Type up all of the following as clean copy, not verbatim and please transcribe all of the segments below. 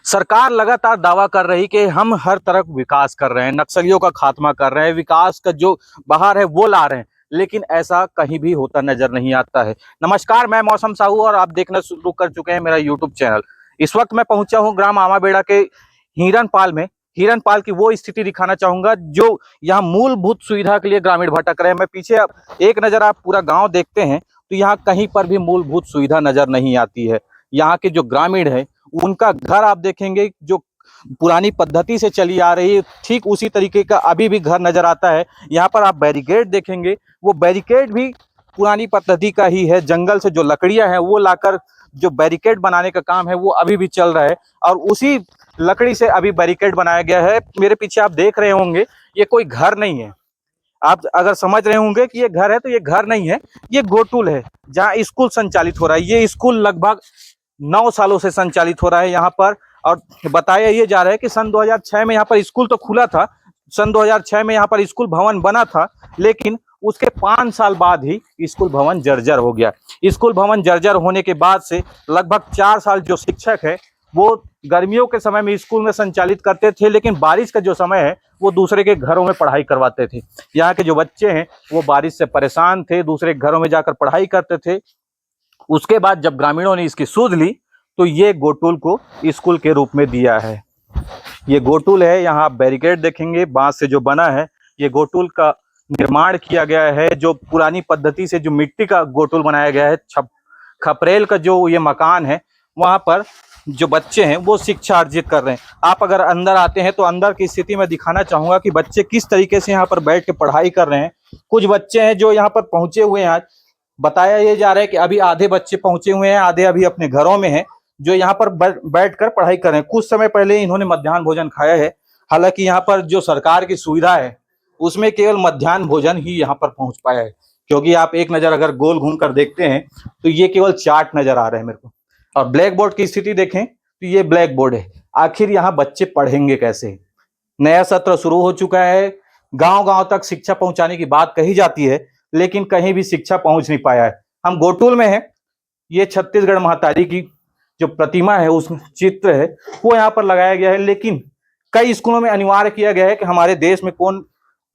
सरकार लगातार दावा कर रही कि हम हर तरफ विकास कर रहे हैं, नक्सलियों का खात्मा कर रहे हैं, विकास का जो बाहर है वो ला रहे हैं, लेकिन ऐसा कहीं भी होता नजर नहीं आता है। नमस्कार, मैं मौसम साहू और आप देखना शुरू कर चुके हैं मेरा यूट्यूब चैनल। इस वक्त मैं पहुंचा हूं ग्राम आमाबेड़ा के हिरनपाल में। हिरनपाल की वो स्थिति दिखाना चाहूंगा जो यहाँ मूलभूत सुविधा के लिए ग्रामीण भटक रहे हैं। मैं पीछे एक नजर आप पूरा गाँव देखते हैं तो यहाँ कहीं पर भी मूलभूत सुविधा नजर नहीं आती है। यहाँ के जो ग्रामीण है उनका घर आप देखेंगे जो पुरानी पद्धति से चली आ रही है, ठीक उसी तरीके का अभी भी घर नजर आता है। यहाँ पर आप बैरिकेड देखेंगे, वो बैरिकेड भी पुरानी पद्धति का ही है। जंगल से जो लकड़ियां हैं वो लाकर जो बैरिकेड बनाने का काम है वो अभी भी चल रहा है और उसी लकड़ी से अभी बैरिकेड बनाया गया है। मेरे पीछे आप देख रहे होंगे ये कोई घर नहीं है। आप अगर समझ रहे होंगे कि ये घर है तो ये घर नहीं है, ये गोटुल है जहाँ स्कूल संचालित हो रहा है। ये स्कूल लगभग 9 सालों से संचालित हो रहा है यहाँ पर। और बताया ये जा रहा है कि सन 2006 में यहाँ पर स्कूल तो खुला था, सन 2006 में यहाँ पर स्कूल भवन बना था, लेकिन उसके 5 साल बाद ही स्कूल भवन जर्जर हो गया। स्कूल भवन जर्जर होने के बाद से लगभग 4 साल जो शिक्षक है वो गर्मियों के समय में स्कूल में संचालित करते थे, लेकिन बारिश का जो समय है वो दूसरे के घरों में पढ़ाई करवाते थे। यहाँ के जो बच्चे हैं वो बारिश से परेशान थे, दूसरे के घरों में जाकर पढ़ाई करते थे। उसके बाद जब ग्रामीणों ने इसकी सूझ ली तो ये गोटुल को स्कूल के रूप में दिया है। ये गोटुल है, यहाँ आप बैरिकेड देखेंगे बांस से जो बना है। ये गोटुल का निर्माण किया गया है जो पुरानी पद्धति से जो मिट्टी का गोटुल बनाया गया है। खपरेल का जो ये मकान है वहाँ पर जो बच्चे हैं वो शिक्षा अर्जित कर रहे हैं। आप अगर अंदर आते हैं तो अंदर की स्थिति में दिखाना चाहूंगा कि बच्चे किस तरीके से यहाँ पर बैठ के पढ़ाई कर रहे हैं। कुछ बच्चे हैं जो यहाँ पर पहुंचे हुए हैं। आज बताया ये जा रहा है कि अभी आधे बच्चे पहुंचे हुए हैं, आधे अभी अपने घरों में हैं जो यहाँ पर बैठकर पढ़ाई कर रहे हैं। कुछ समय पहले इन्होंने मध्याह्न भोजन खाया है। हालांकि यहाँ पर जो सरकार की सुविधा है उसमें केवल मध्याह्न भोजन ही यहाँ पर पहुंच पाया है, क्योंकि आप एक नजर अगर गोल घूम कर देखते हैं तो ये केवल चार्ट नजर आ रहे हैं मेरे को। और ब्लैक बोर्ड की स्थिति देखें तो ये ब्लैक बोर्ड है। आखिर यहाँ बच्चे पढ़ेंगे कैसे? नया सत्र शुरू हो चुका है, गांव गांव तक शिक्षा पहुंचाने की बात कही जाती है, लेकिन कहीं भी शिक्षा पहुंच नहीं पाया है। हम गोटुल में हैं, ये छत्तीसगढ़ महातारी की जो प्रतिमा है उस चित्र है वो यहाँ पर लगाया गया है, लेकिन कई स्कूलों में अनिवार्य किया गया है कि हमारे देश में कौन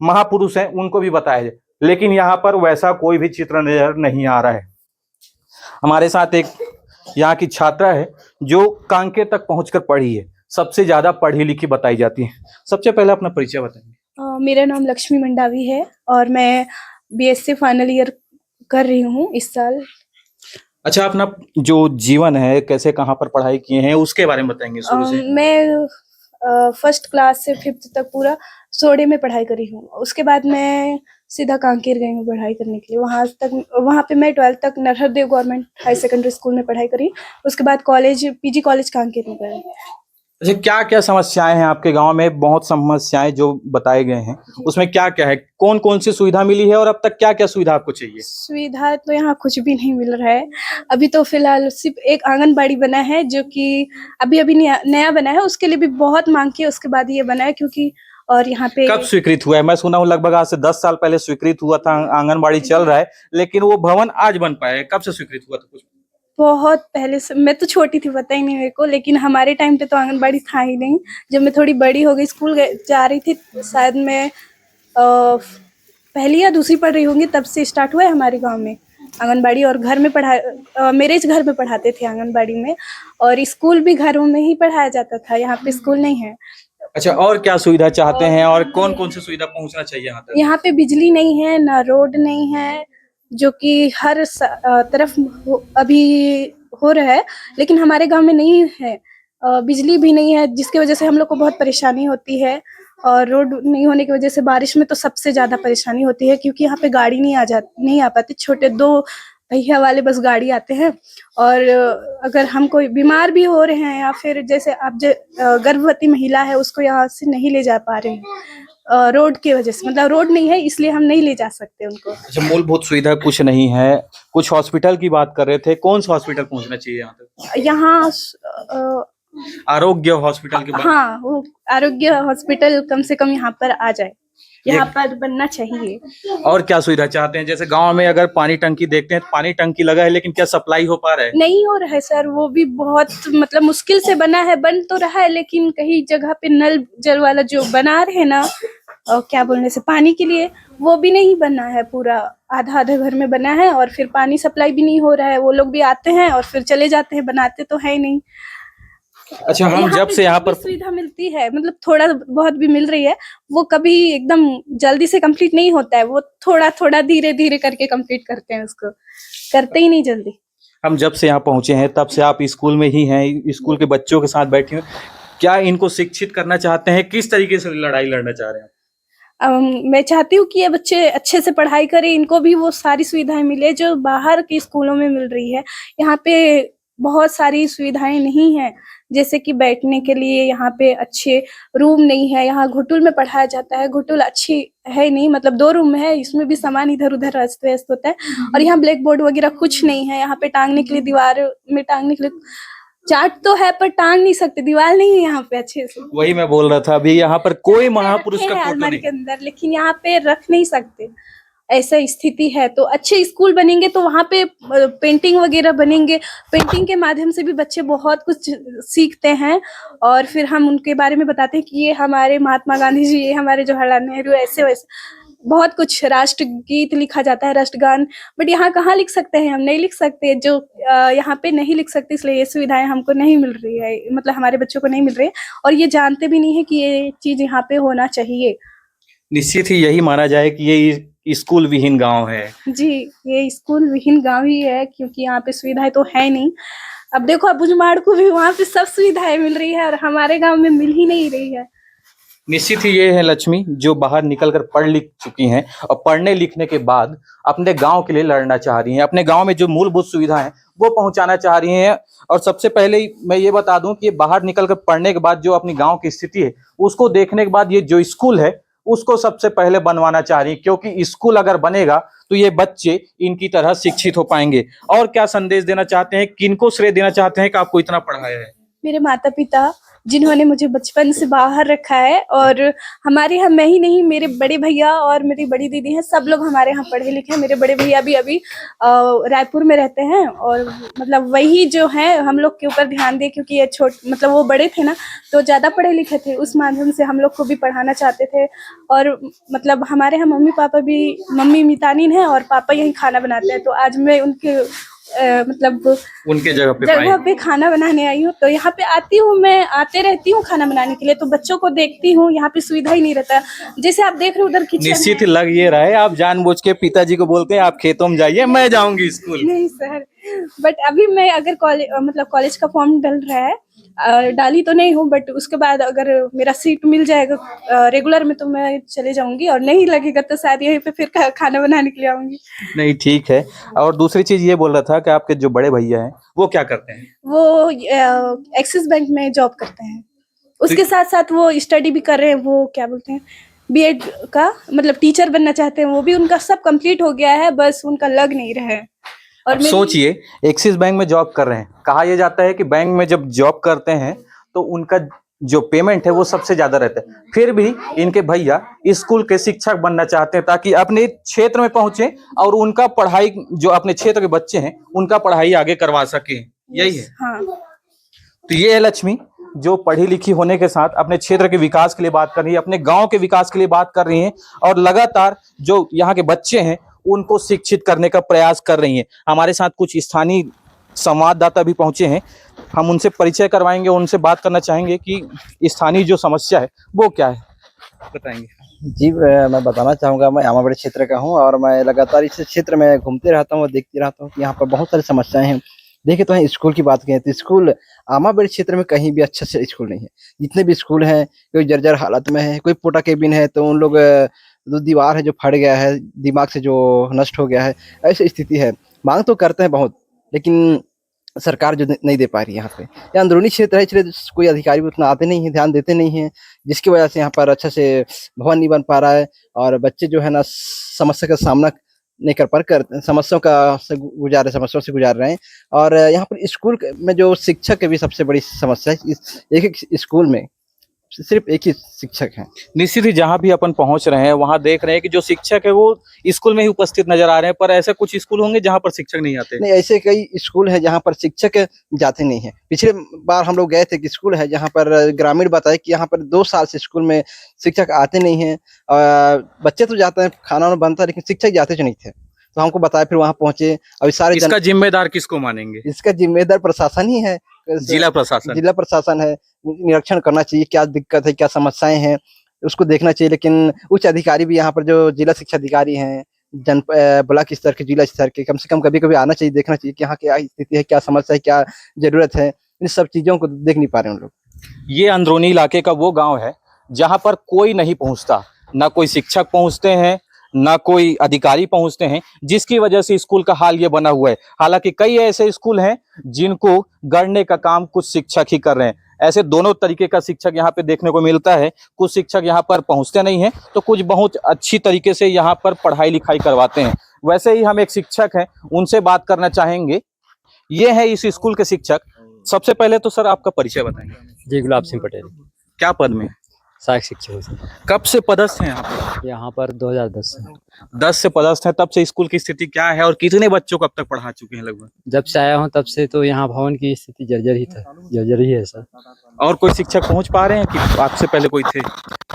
महापुरुष हैं उनको भी बताया जाए, लेकिन यहाँ पर वैसा कोई भी चित्र नजर नहीं आ रहा है। हमारे साथ एक यहाँ की छात्रा है जो कांकेर तक पहुंचकर पढ़ी है, सबसे ज्यादा पढ़ी लिखी बताई जाती है। सबसे पहले अपना परिचय बताएंगे। मेरा नाम लक्ष्मी मंडावी है और मैं बीएससी फाइनल ईयर कर रही हूँ इस साल। अच्छा, अपना जो जीवन है कैसे कहाँ पर पढ़ाई किए हैं उसके बारे में बताएंगे शुरू से। मैं फर्स्ट क्लास से 5th तक पूरा सोडे में पढ़ाई करी हूँ। उसके बाद मैं सीधा कांकेर गई हूँ पढ़ाई करने के लिए। वहाँ पे मैं 12th तक Narhardev government high secondary school में पढ़ाई करी। उसके बाद कॉलेज पीजी कॉलेज कांकेर में करी। अच्छा, क्या क्या समस्याएं हैं आपके गांव में? बहुत समस्याएं जो बताए गए हैं उसमें क्या क्या है, कौन कौन सी सुविधा मिली है और अब तक क्या क्या सुविधा आपको चाहिए? सुविधा तो यहाँ कुछ भी नहीं मिल रहा है। अभी तो फिलहाल सिर्फ एक आंगनबाड़ी बना है जो कि अभी अभी नया बना है, उसके लिए भी बहुत मांग की है, उसके बाद ये बना है। क्योंकि और यहाँ पे कब स्वीकृत हुआ है? मैं सुना हूँ लगभग आज से 10 साल पहले स्वीकृत हुआ था, आंगनबाड़ी चल रहा है, लेकिन वो भवन आज बन पाया है। कब से स्वीकृत हुआ था? कुछ बहुत पहले से, मैं तो छोटी थी, पता ही नहीं मेरे को, लेकिन हमारे टाइम पे तो आंगनबाड़ी था ही नहीं। जब मैं थोड़ी बड़ी हो गई, स्कूल जा रही थी, शायद मैं पहली या दूसरी पढ़ रही होंगी, तब से स्टार्ट हुआ है हमारे गांव में आंगनबाड़ी। और घर में मेरे घर में पढ़ाते थे आंगनबाड़ी में, और स्कूल भी घरों में ही पढ़ाया जाता था। यहाँ पे स्कूल नहीं है। अच्छा, और क्या सुविधा चाहते हैं और कौन कौन सी सुविधा पहुंचना चाहिए यहाँ तक? यहाँ पे बिजली नहीं है, ना रोड नहीं है, जो कि हर तरफ अभी हो रहा है, लेकिन हमारे गांव में नहीं है। बिजली भी नहीं है, जिसकी वजह से हम लोग को बहुत परेशानी होती है। और रोड नहीं होने की वजह से बारिश में तो सबसे ज्यादा परेशानी होती है, क्योंकि यहाँ पे गाड़ी नहीं आ पाती। छोटे 2 पहिया वाले बस गाड़ी आते हैं। और अगर हम कोई बीमार भी हो रहे हैं या फिर जैसे आप गर्भवती महिला है उसको यहाँ से नहीं ले जा पा रहे हैं रोड की वजह से, मतलब रोड नहीं है इसलिए हम नहीं ले जा सकते उनको। अच्छा, मूलभूत सुविधा कुछ नहीं है। कुछ हॉस्पिटल की बात कर रहे थे, कौन सा हॉस्पिटल पहुंचना चाहिए यहाँ तक? यहाँ आरोग्य हॉस्पिटल की बात। हाँ, वो आरोग्य हॉस्पिटल कम से कम यहाँ पर आ जाए। यहाँ पर बनना चाहिए। और क्या सुविधा चाहते हैं? जैसे गांव में अगर पानी टंकी देखते हैं तो पानी टंकी लगा है, लेकिन क्या सप्लाई हो पा रहा है? नहीं हो रहा है सर, वो भी बहुत मतलब मुश्किल से बना है, बन तो रहा है लेकिन कहीं जगह पे नल जल वाला जो बना रहे हैं ना, क्या बोलने से, पानी के लिए, वो भी नहीं बना है। पूरा आधा आधा घर में बना है और फिर पानी सप्लाई भी नहीं हो रहा है। वो लोग भी आते हैं और फिर चले जाते हैं, बनाते तो है ही नहीं। अच्छा, हम जब से यहाँ पर सुविधा मिलती है, मतलब थोड़ा बहुत भी मिल रही है, वो कभी एकदम जल्दी से कंप्लीट नहीं होता है। वो थोड़ा थोड़ा धीरे धीरे करके कंप्लीट करते हैं, उसको करते ही नहीं जल्दी। हम जब से यहाँ पहुंचे हैं तब से आप स्कूल में ही हैं, स्कूल के बच्चों के साथ बैठे हैं। क्या इनको शिक्षित करना चाहते हैं? किस तरीके से लड़ाई लड़ना चाह रहे हैं? मैं चाहती हूँ कि ये बच्चे अच्छे से पढ़ाई करें, इनको भी वो सारी सुविधाएं मिले जो बाहर के स्कूलों में मिल रही है। यहाँ पे बहुत सारी सुविधाएं नहीं है, जैसे कि बैठने के लिए यहाँ पे अच्छे रूम नहीं है। यहाँ घुटुल में पढ़ाया जाता है, घुटुल अच्छी है नहीं, मतलब 2 रूम है, इसमें भी सामान इधर उधर अस्त व्यस्त होता है। और यहाँ ब्लैक बोर्ड वगैरह कुछ नहीं है। यहाँ पे टांगने के लिए, दीवार में टांगने के लिए चार्ट तो है पर टांग नहीं सकते, दीवार नहीं है यहाँ पे अच्छे से। वही मैं बोल रहा था, अभी यहाँ पर कोई महापुरुष का फोटो अलमारी नहीं के अंदर, लेकिन यहाँ पे रख नहीं सकते, ऐसा स्थिति है। तो अच्छे स्कूल बनेंगे तो वहाँ पे पेंटिंग वगैरह बनेंगे, पेंटिंग के माध्यम से भी बच्चे बहुत कुछ सीखते हैं। और फिर हम उनके बारे में बताते हैं कि ये हमारे महात्मा गांधी जी, ये हमारे जवाहरलाल नेहरू, ऐसे वैसे बहुत कुछ। राष्ट्रगीत लिखा जाता है, राष्ट्रगान, बट यहाँ कहाँ लिख सकते हैं? हम नहीं लिख सकते, जो यहाँ पे नहीं लिख सकते, इसलिए ये सुविधाएं हमको नहीं मिल रही है, मतलब हमारे बच्चों को नहीं मिल रही है। और ये जानते भी नहीं है कि ये चीज यहाँ पे होना चाहिए। निश्चित ही यही माना जाए कि ये स्कूल विहीन गांव है। जी, ये स्कूल विहीन गांव ही है, क्योंकि यहाँ पे सुविधाएं तो है नहीं। अब देखो, अब बुजमाड़ को भी वहाँ पे सब सुविधाएं मिल रही है और हमारे गांव में मिल ही नहीं रही है। निश्चित ही ये है लक्ष्मी, जो बाहर निकलकर पढ़ लिख चुकी हैं और पढ़ने लिखने के बाद अपने गांव के लिए लड़ना चाह रही हैं, अपने गांव में जो मूलभूत सुविधा है वो पहुंचाना चाह रही हैं। और सबसे पहले मैं ये बता दूं कि बाहर निकलकर पढ़ने के बाद जो अपनी गांव की स्थिति है उसको देखने के बाद ये जो स्कूल है उसको सबसे पहले बनवाना चाह रही है, क्योंकि स्कूल अगर बनेगा तो ये बच्चे इनकी तरह शिक्षित हो पाएंगे। और क्या संदेश देना चाहते हैं, किनको श्रेय देना चाहते हैं कि आपको इतना पढ़ाया है? मेरे माता पिता, जिन्होंने मुझे बचपन से बाहर रखा है। और हमारे यहाँ, मैं ही नहीं, मेरे बड़े भैया और मेरी बड़ी दीदी हैं, सब लोग हमारे यहाँ पढ़े लिखे हैं। मेरे बड़े भैया भी अभी रायपुर में रहते हैं, और मतलब वही जो है हम लोग के ऊपर ध्यान दे, क्योंकि ये मतलब वो बड़े थे ना, तो ज़्यादा पढ़े लिखे थे, उस माध्यम से हम लोग को भी पढ़ाना चाहते थे। और मतलब हमारे यहाँ मम्मी पापा भी, मम्मी मितानिन है और पापा यही खाना बनाते हैं। तो आज मैं उनके मतलब उनके जगह पे खाना बनाने आई हूँ। तो यहाँ पे आती हूँ, मैं आते रहती हूँ खाना बनाने के लिए, तो बच्चों को देखती हूँ, यहाँ पे सुविधा ही नहीं रहता। जैसे आप देख रहे हो उधर किचन निश्चित ही लग ये रहा है आप जानबूझ के पिताजी को बोलते हैं आप खेतों में जाइए, मैं जाऊंगी स्कूल। नहीं सर, बट अभी मैं अगर कॉलेज का फॉर्म डल रहा है, डाली तो नहीं हूँ, बट उसके बाद अगर मेरा सीट मिल जाएगा रेगुलर में तो मैं चले जाऊंगी, और नहीं लगेगा तो शायद यहीं पे फिर खाना बनाने के लिए आऊंगी। नहीं, ठीक है। और दूसरी चीज ये बोल रहा था कि आपके जो बड़े भैया हैं वो क्या करते हैं? वो एक्सिस बैंक में जॉब करते हैं, उसके साथ साथ वो स्टडी भी कर रहे हैं। वो क्या बोलते हैं, बीएड का, मतलब टीचर बनना चाहते हैं। वो भी उनका सब कंप्लीट हो गया है, बस उनका लग नहीं रहा है। और सोचिए, एक्सिस बैंक में जॉब कर रहे हैं, कहा यह जाता है कि बैंक में जब जॉब करते हैं तो उनका जो पेमेंट है वो सबसे ज्यादा रहता है। फिर भी इनके भैया स्कूल के शिक्षक बनना चाहते हैं ताकि अपने क्षेत्र में पहुंचे और उनका पढ़ाई, जो अपने क्षेत्र के बच्चे हैं उनका पढ़ाई आगे करवा सके। यही है। हाँ। तो ये है लक्ष्मी, जो पढ़ी लिखी होने के साथ अपने क्षेत्र के विकास के लिए बात कर रही है, अपने गांव के विकास के लिए बात कर रही हैं, और लगातार जो यहाँ के बच्चे हैं उनको शिक्षित करने का प्रयास कर रही हैं। हमारे साथ कुछ स्थानीय संवाददाता भी पहुंचे हैं, हम उनसे परिचय करवाएंगे, उनसे बात करना चाहेंगे कि स्थानीय जो समस्या है वो क्या है, बताएंगे। जी, मैं बताना चाहूँगा, मैं आमाबेड़ क्षेत्र का हूँ और मैं लगातार इस क्षेत्र में घूमते रहता हूँ और देखते रहता हूँ कि यहाँ पर बहुत सारी समस्याएं हैं। देखिए तो स्कूल की बात करें तो स्कूल आमाबेड़ क्षेत्र में कहीं भी अच्छा से स्कूल नहीं है। जितने भी स्कूल हैं कोई जर्जर हालत में है, कोई पोटा केबिन है तो उन लोग जो दीवार है जो फट गया है, दिमाग से जो नष्ट हो गया है, ऐसी स्थिति है। मांग तो करते हैं बहुत, लेकिन सरकार जो नहीं दे पा रही है। यहाँ पे ये अंदरूनी क्षेत्र है, इसलिए कोई अधिकारी उतना आते नहीं है, ध्यान देते नहीं है, जिसकी वजह से यहाँ पर अच्छा से भवन नहीं बन पा रहा है और बच्चे जो है ना समस्या का सामना नहीं कर पा कर समस्याओं से गुजार रहे हैं। और यहाँ पर स्कूल में जो शिक्षक की भी सबसे बड़ी समस्या है। एक स्कूल में सिर्फ एक ही शिक्षक हैं। निश्चित ही जहाँ भी अपन पहुंच रहे हैं वहां देख रहे हैं कि जो शिक्षक है वो स्कूल में ही उपस्थित नजर आ रहे हैं, पर ऐसे कुछ स्कूल होंगे जहाँ पर शिक्षक नहीं आते। नहीं, ऐसे कई स्कूल है जहाँ पर शिक्षक जाते नहीं है। पिछले बार हम लोग गए थे कि स्कूल है जहाँ पर ग्रामीण बताए कि यहाँ पर 2 साल से स्कूल में शिक्षक आते नहीं हैं। बच्चे तो जाते हैं, खाना वाना बनता है, लेकिन शिक्षक जाते जो नहीं थे। तो हमको बताया, फिर वहाँ पहुंचे। अभी सारे इसका जिम्मेदार किसको मानेंगे? इसका जिम्मेदार प्रशासन ही है, जिला प्रशासन। जिला प्रशासन है। निरीक्षण करना चाहिए, क्या दिक्कत है, क्या समस्याएं हैं, उसको देखना चाहिए। लेकिन उच्च अधिकारी भी यहाँ पर जो जिला शिक्षा अधिकारी हैं, ब्लॉक स्तर के, जिला स्तर के, कम से कम कभी कभी आना चाहिए, देखना चाहिए कि यहाँ क्या स्थिति है, क्या समस्या है, क्या जरूरत है। इन सब चीजों को देख नहीं पा रहे हैं हम लोग। ये अंदरूनी इलाके का वो गांव है जहां पर कोई नहीं पहुंचता, ना कोई शिक्षक पहुंचते हैं, ना कोई अधिकारी पहुंचते हैं, जिसकी वजह से स्कूल का हाल ये बना हुआ है। हालांकि कई ऐसे स्कूल हैं जिनको गढ़ने का काम कुछ शिक्षक ही कर रहे हैं। ऐसे दोनों तरीके का शिक्षक यहाँ पे देखने को मिलता है। कुछ शिक्षक यहाँ पर पहुंचते नहीं हैं, तो कुछ बहुत अच्छी तरीके से यहाँ पर पढ़ाई लिखाई करवाते हैं। वैसे ही हम एक शिक्षक हैं, उनसे बात करना चाहेंगे। ये है इस स्कूल के शिक्षक। सबसे पहले तो सर आपका परिचय बताएंगे। जी, गुलाब सिंह पटेल, क्या पद में? सहायक शिक्षक हूँ सर। कब से पदस्थ हैं यहाँ पर? यहाँ पर 2010 से। 10 से पदस्थ हैं। तब से स्कूल की स्थिति क्या है और कितने बच्चों को अब तक पढ़ा चुके हैं लगभग? जब से आया हूँ तब से तो यहाँ भवन की स्थिति जर्जर ही है सर। और कोई शिक्षक पहुंच पा रहे हैं कि आपसे पहले कोई थे?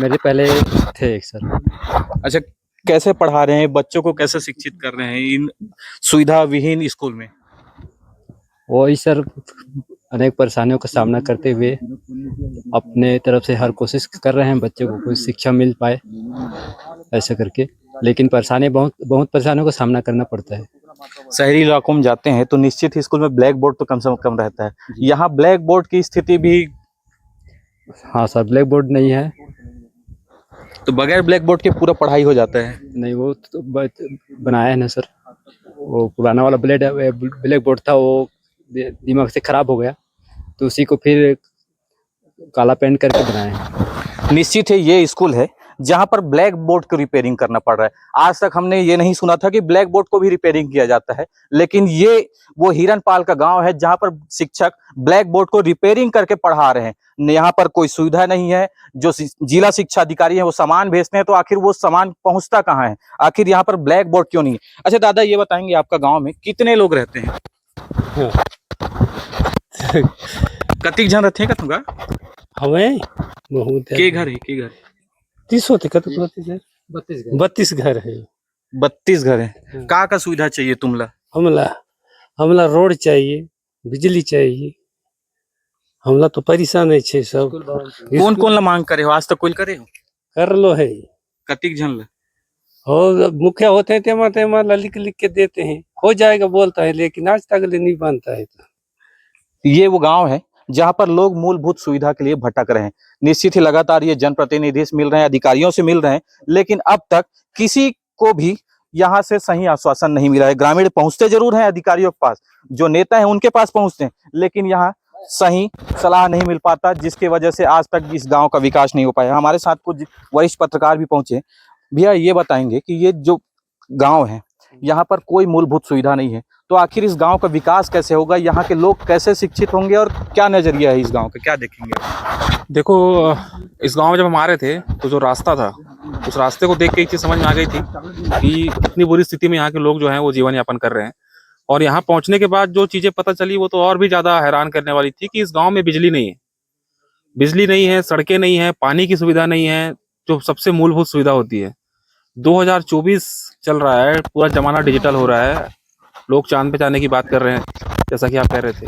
मेरे पहले थे एक सर। अच्छा, कैसे पढ़ा रहे हैं बच्चों को, कैसे शिक्षित कर रहे हैं इन सुविधा विहीन स्कूल में? वही सर, अनेक परेशानियों का सामना करते हुए अपने तरफ से हर कोशिश कर रहे हैं बच्चों को कोई शिक्षा मिल पाए ऐसा करके, लेकिन बहुत परेशानियों का सामना करना पड़ता है। शहरी इलाकों में जाते हैं तो निश्चित ही स्कूल में ब्लैक बोर्ड तो कम से कम रहता है। यहाँ ब्लैक बोर्ड की स्थिति भी? हाँ सर, ब्लैक बोर्ड नहीं है। तो बगैर ब्लैक बोर्ड के पूरा पढ़ाई हो जाता है? नहीं, वो तो बनाया है ना सर, वो पुराना वाला ब्लैक बोर्ड था, वो दिमाग से खराब हो गया, तो उसी को फिर काला पेंट करके बनाए हैं। निश्चित है ये स्कूल है जहां पर ब्लैक बोर्ड को रिपेयरिंग करना पड़ रहा है। आज तक हमने ये नहीं सुना था कि ब्लैक बोर्ड को भी रिपेयरिंग किया जाता है, लेकिन ये वो हिरनपाल का गांव है जहां पर शिक्षक ब्लैक बोर्ड को रिपेयरिंग करके पढ़ा रहे हैं। यहाँ पर कोई सुविधा नहीं है। जो जिला शिक्षा अधिकारी है वो सामान भेजते हैं, तो आखिर वो सामान पहुंचता कहाँ है? आखिर यहाँ पर ब्लैक बोर्ड क्यों नहीं है? अच्छा दादा, ये बताएंगे आपका गाँव में कितने लोग रहते हैं? कतिक जन रहते हैं तुमका? हमें बहुत के घर है? के घर? 30 होते, 32 घर है। 32 घर है। का सुविधा चाहिए तुमला? हमला रोड चाहिए, बिजली चाहिए। हमला तो परेशान है छे सब। कौन कौन ला मांग करे हो? आज तक कोई करे हो? कर लो है। कतिक जन ला? और मुखिया होते हैं तेमा लिख के देते हैं, हो जाएगा बोलता है, लेकिन आज तक नहीं बनता है। ये वो गांव है जहां पर लोग मूलभूत सुविधा के लिए भटक रहे हैं। निश्चित ही लगातार ये जनप्रतिनिधि से मिल रहे हैं, अधिकारियों से मिल रहे हैं, लेकिन अब तक किसी को भी यहाँ से सही आश्वासन नहीं मिला है। ग्रामीण पहुंचते जरूर हैं अधिकारियों के पास, जो नेता हैं उनके पास पहुंचते हैं, लेकिन यहाँ सही सलाह नहीं मिल पाता, जिसकी वजह से आज तक इस गांव का विकास नहीं हो पाया। हमारे साथ कुछ वरिष्ठ पत्रकार भी पहुंचे। भैया, ये बताएंगे कि ये जो गाँव है यहाँ पर कोई मूलभूत सुविधा नहीं है, तो आखिर इस गांव का विकास कैसे होगा? यहाँ के लोग कैसे शिक्षित होंगे और क्या नजरिया है इस गांव का, क्या देखेंगे? देखो, इस गांव में जब हम आ रहे थे तो जो रास्ता था, उस रास्ते को देख के एक चीज समझ में आ गई थी कि इतनी बुरी स्थिति में यहाँ के लोग जो हैं वो जीवन यापन कर रहे हैं। और यहाँ पहुंचने के बाद जो चीजें पता चली वो तो और भी ज्यादा हैरान करने वाली थी कि इस गाँव में बिजली नहीं है, सड़कें नहीं है, पानी की सुविधा नहीं है, जो सबसे मूलभूत सुविधा होती है। 2024 चल रहा है, पूरा जमाना डिजिटल हो रहा है, लोग चांद पे जाने की बात कर रहे हैं, जैसा कि आप कह रहे थे।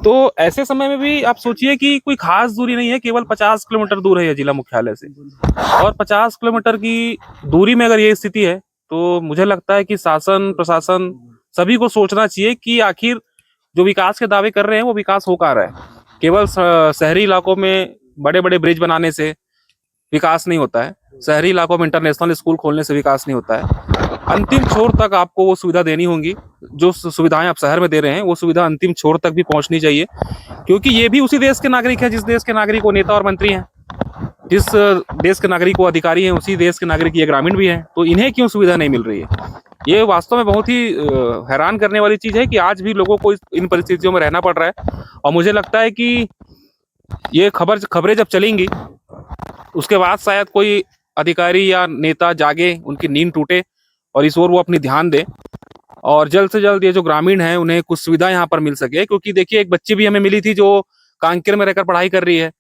तो ऐसे समय में भी आप सोचिए कि कोई खास दूरी नहीं है, केवल 50 किलोमीटर दूर है ये जिला मुख्यालय से, और 50 किलोमीटर की दूरी में अगर ये स्थिति है तो मुझे लगता है कि शासन प्रशासन सभी को सोचना चाहिए कि आखिर जो विकास के दावे कर रहे हैं वो विकास हो कहाँ रहा है। केवल शहरी इलाकों में बड़े बड़े ब्रिज बनाने से विकास नहीं होता है, शहरी इलाकों में इंटरनेशनल स्कूल खोलने से विकास नहीं होता है। अंतिम छोर तक आपको वो सुविधा देनी होंगी, जो सुविधाएं आप शहर में दे रहे हैं वो सुविधा अंतिम छोर तक भी पहुंचनी चाहिए, क्योंकि ये भी उसी देश के नागरिक हैं जिस देश के नागरिक वो नेता और मंत्री हैं, जिस देश के नागरिक वो अधिकारी हैं उसी देश के नागरिक ये ग्रामीण भी हैं। तो इन्हें क्यों सुविधा नहीं मिल रही है? ये वास्तव में बहुत ही हैरान करने वाली चीज है कि आज भी लोगों को इन परिस्थितियों में रहना पड़ रहा है। और मुझे लगता है कि ये खबरें जब चलेंगी उसके बाद शायद कोई अधिकारी या नेता जागे, उनकी नींद टूटे और इस ओर वो अपनी ध्यान दे और जल्द से जल्द ये जो ग्रामीण हैं उन्हें कुछ सुविधा यहाँ पर मिल सके। क्योंकि देखिए एक बच्ची भी हमें मिली थी जो कांकेर में रहकर पढ़ाई कर रही है,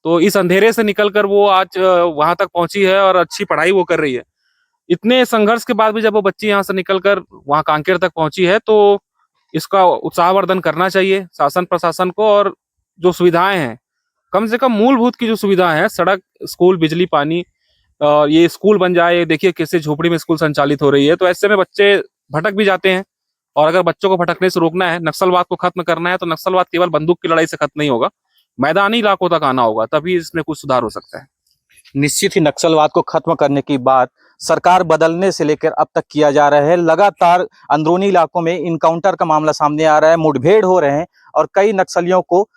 तो इस अंधेरे से निकलकर वो आज वहां तक पहुंची है और अच्छी पढ़ाई वो कर रही है। इतने संघर्ष के बाद भी जब वो बच्ची यहाँ से निकलकर वहां कांकेर तक पहुंची है तो इसका उत्साहवर्धन करना चाहिए शासन प्रशासन को। और जो सुविधाएं हैं, कम से कम मूलभूत की जो सुविधाएं हैं, सड़क, स्कूल, बिजली, पानी, और ये स्कूल बन जाए। देखिए कैसे झोपड़ी में स्कूल संचालित हो रही है, तो ऐसे में बच्चे भटक भी जाते हैं। और अगर बच्चों को भटकने से रोकना है, नक्सलवाद को खत्म करना है, तो नक्सलवाद केवल बंदूक की लड़ाई से खत्म नहीं होगा, मैदानी इलाकों तक आना होगा, तभी इसमें कुछ सुधार हो सकता है। निश्चित ही नक्सलवाद को खत्म करने की बात सरकार बदलने से लेकर अब तक किया जा रहा है। लगातार अंदरूनी इलाकों में इनकाउंटर का मामला सामने आ रहा है, मुठभेड़ हो रहे हैं और कई नक्सलियों को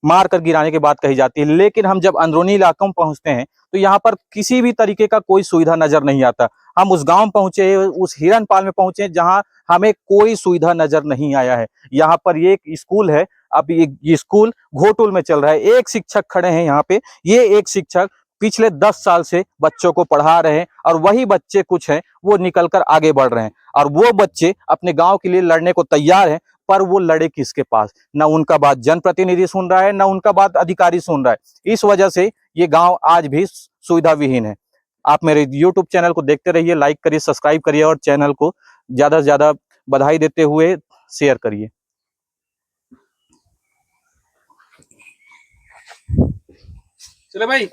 मार कर गिराने की बात कही जाती है। लेकिन हम जब अंदरूनी इलाकों में पहुंचते हैं तो यहाँ पर किसी भी तरीके का कोई सुविधा नजर नहीं आता। हम उस गांव में पहुंचे, उस हिरनपाल में पहुंचे जहां हमें कोई सुविधा नजर नहीं आया है। यहाँ पर ये एक स्कूल है, अब ये स्कूल घोटुल में चल रहा है। एक शिक्षक खड़े हैं यहाँ पे, ये एक शिक्षक पिछले 10 साल से बच्चों को पढ़ा रहे हैं और वही बच्चे कुछ हैं वो निकलकर आगे बढ़ रहे हैं और वो बच्चे अपने गांव के लिए लड़ने को तैयार हैं, पर वो लड़े किसके पास? ना उनका बात जनप्रतिनिधि सुन रहा है, ना उनका बात अधिकारी सुन रहा है। इस वजह से ये गांव आज भी सुविधा विहीन है। आप मेरे YouTube चैनल को देखते रहिए, लाइक करिए, सब्सक्राइब करिए और चैनल को ज्यादा से ज्यादा बधाई देते हुए शेयर करिए। चले भाई।